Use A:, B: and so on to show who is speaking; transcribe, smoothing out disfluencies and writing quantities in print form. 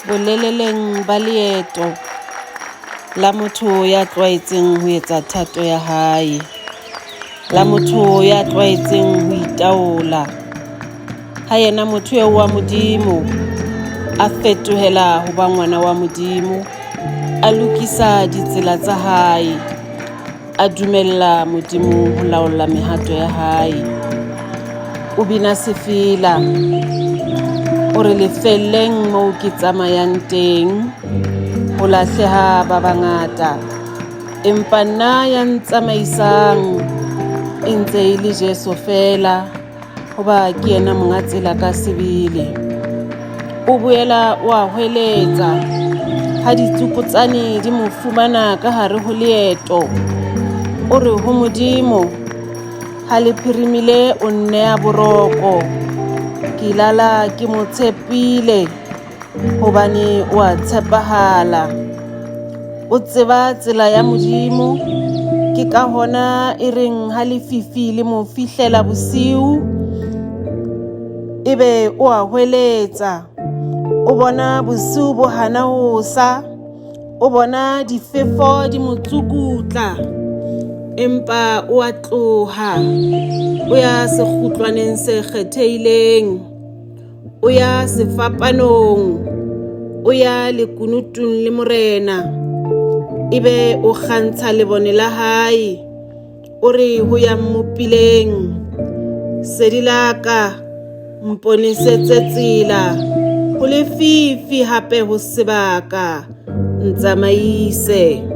A: boleleleng ba leeto la motho ya tlwaetseng ho etsa thato ya hae, la motho ya tlwaetseng ho itaola. Ha yena motho eo wa Modimo a fetohela ho ba ngwana wa Modimo, a lokisa ditsela tsa hae, a dumella Modimo ho laola mehato ya hae. O bina sefila, o re lefelleng moo ke tsamayang teng, ho lahleha ba bangata, empa nna ya ntsamaisang e ntse e le Jesu fela, hoba ke yena monga tsela ka sebele. O boela wa hweletsa ha ditsukutsane di mo fumana ka hare ho leeto. O re ho Modimo, ha le phirimile o nneha boroko, ke lala ke mo tshepile hobane o a tshepahala. O tseba tsela ya Modimo, ke ka hona e reng ha lefifi le mo fihlela bosiu, ebe o a hweletsa. O bona bosiu bo hana ho sa, o bona difefo di mo tsukutla, empa o a tloha, o ya sekgutlwaneng se kgethehileng, o ya sefapanong, o ya lekunutung le morena, ebe o kgantsha lebone la hae, o re ho ya mmopileng, sedi la ka mponesetse tsela, ho lefifi hape ho sebaka, ntsamaise.